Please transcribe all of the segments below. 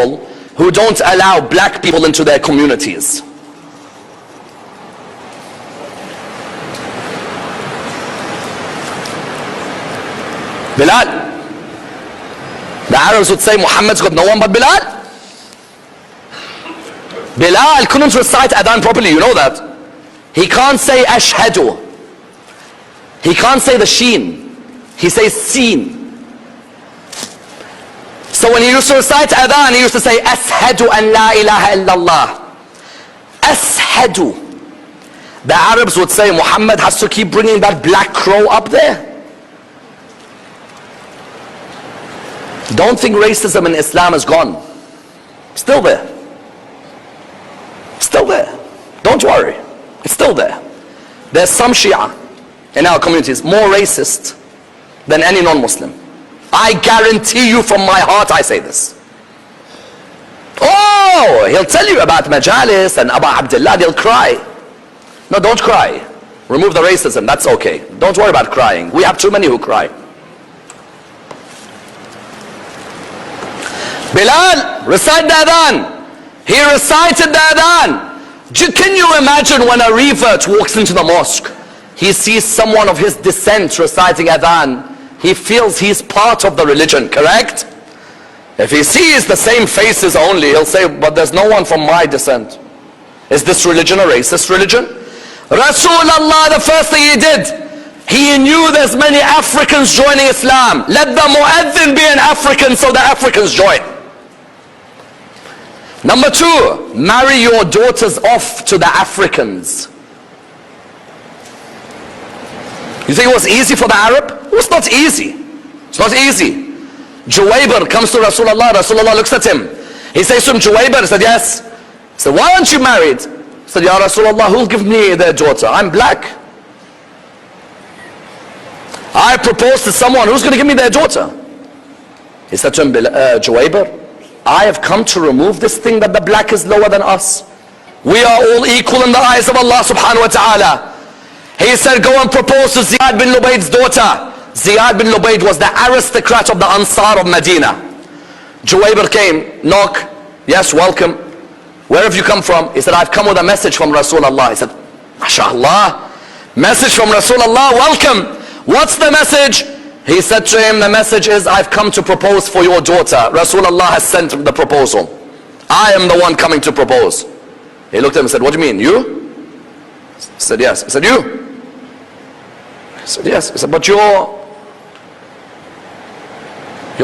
people who don't allow black people into their communities. Bilal. The Arabs would say Muhammad's got no one but Bilal. Bilal couldn't recite adhan properly, you know that. He can't say ashhadu. He can't say the sheen. He says seen. So when he used to recite adhan, he used to say ashhadu an la ilaha illallah. Ashhadu. The Arabs would say Muhammad has to keep bringing that black crow up there. Don't think racism in Islam is gone. Still there. Still there. Don't worry. It's still there. There's some Shia in our communities more racist than any non-Muslim. I guarantee you from my heart I say this. Oh, he'll tell you about Majalis and Abu Abdullah, they'll cry. No, don't cry. Remove the racism, that's okay. Don't worry about crying. We have too many who cry. Bilal, recite the adhan. He recited the adhan. Can you imagine when a revert walks into the mosque, he sees someone of his descent reciting adhan, he feels he's part of the religion, correct? If he sees the same faces only, he'll say, but there's no one from my descent. Is this religion a racist religion? Rasulullah, the first thing he did, he knew there's many Africans joining Islam. Let the muezzin be an African so the Africans join. Number two, marry your daughters off to the Africans. You think it was easy for the Arab? It was not easy. It's not easy. Juwaybir comes to Rasulullah. Rasulullah looks at him. He says to him, Juwaybir, he said, yes. He said, why aren't you married? He said, Ya Rasulullah, who'll give me their daughter? I'm black. I proposed to someone, who's going to give me their daughter? He said to him, Juwaybir, I have come to remove this thing that the black is lower than us. We are all equal in the eyes of Allah subhanahu wa ta'ala. He said, go and propose to Ziyad bin Lubayd's daughter. Ziyad bin Lubayd was the aristocrat of the Ansar of Medina. Juwaybir came, knock, yes, welcome. Where have you come from? He said, I've come with a message from Rasulullah. He said, MashaAllah, message from Rasulullah, welcome. What's the message? He said to him, the message is, I've come to propose for your daughter. Rasulullah has sent the proposal. I am the one coming to propose. He looked at him and said, what do you mean, you? He said, yes. He said, you? He said, yes. He said, but you're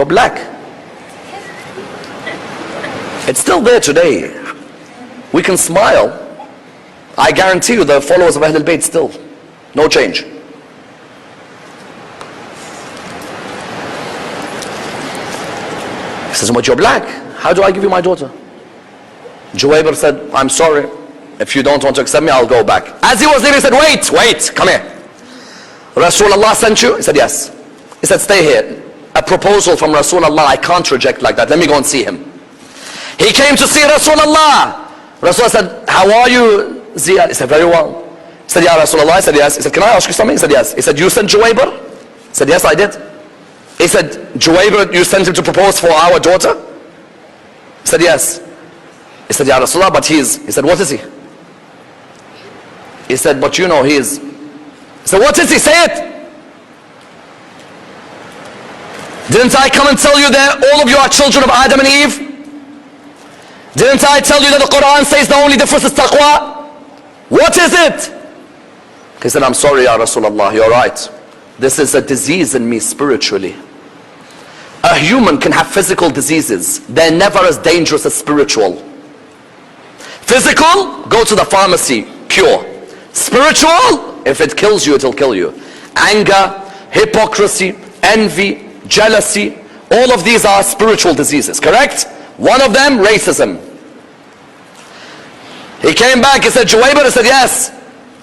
black. It's still there today. We can smile. I guarantee you the followers of Ahlul Bayt still. No change. He says, but you're black. How do I give you my daughter? Juwaybir said, I'm sorry. If you don't want to accept me, I'll go back. As he was leaving, he said, wait, come here. Rasulullah sent you? He said, yes. He said, stay here. A proposal from Rasulullah I can't reject like that. Let me go and see him. He came to see Rasulullah. Rasulullah said, how are you, Ziyad? He said, very well. He said, Ya Rasulullah? He said, yes. He said, can I ask you something? He said, yes. He said, you sent Juwaybir? He said, yes, I did. He said, Juwaybir, you sent him to propose for our daughter? He said, yes. He said, Ya Rasulullah, but he said, what is he? He said, but you know he is. He said, what is he? Say it. Didn't I come and tell you that all of you are children of Adam and Eve? Didn't I tell you that the Quran says the only difference is taqwa? What is it? He said, I'm sorry, Ya Rasulullah, you're right. This is a disease in me spiritually. A human can have physical diseases. They're never as dangerous as spiritual. Physical, go to the pharmacy, cure. Spiritual, if it kills you, it'll kill you. Anger, hypocrisy, envy, jealousy, all of these are spiritual diseases, correct? One of them, racism. He came back, he said, Juwaybir? He said, yes.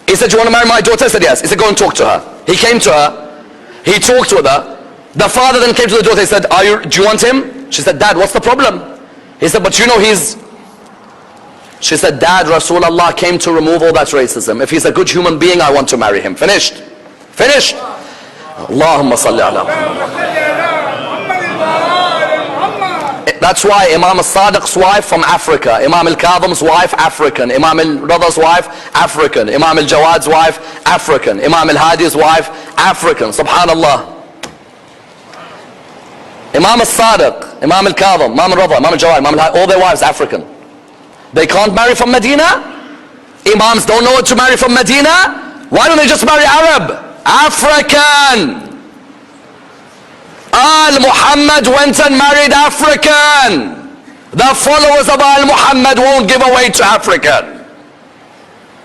He said, you want to marry my daughter? He said, yes. He said, go and talk to her. He came to her, he talked with her. The father then came to the daughter, he said, do you want him? She said, Dad, what's the problem? He said, but you know he's... She said, Dad, Rasulullah came to remove all that racism. If he's a good human being, I want to marry him. Finished. Finished. Allahumma salli ala Muhammad. That's why Imam al-Sadiq's wife from Africa, Imam al-Kadhim's wife African, Imam al-Rada's wife African, Imam al-Jawad's wife African, Imam al-Hadi's wife African. Subhanallah. Imam al-Sadiq, Imam al-Kadhim, Imam al-Rada, Imam al-Jawad, Imam al-Hadi, all their wives African. They can't marry from Medina? Imams don't know what to marry from Medina? Why don't they just marry Arab? African. Al-Muhammad went and married African. The followers of Al-Muhammad won't give away to African.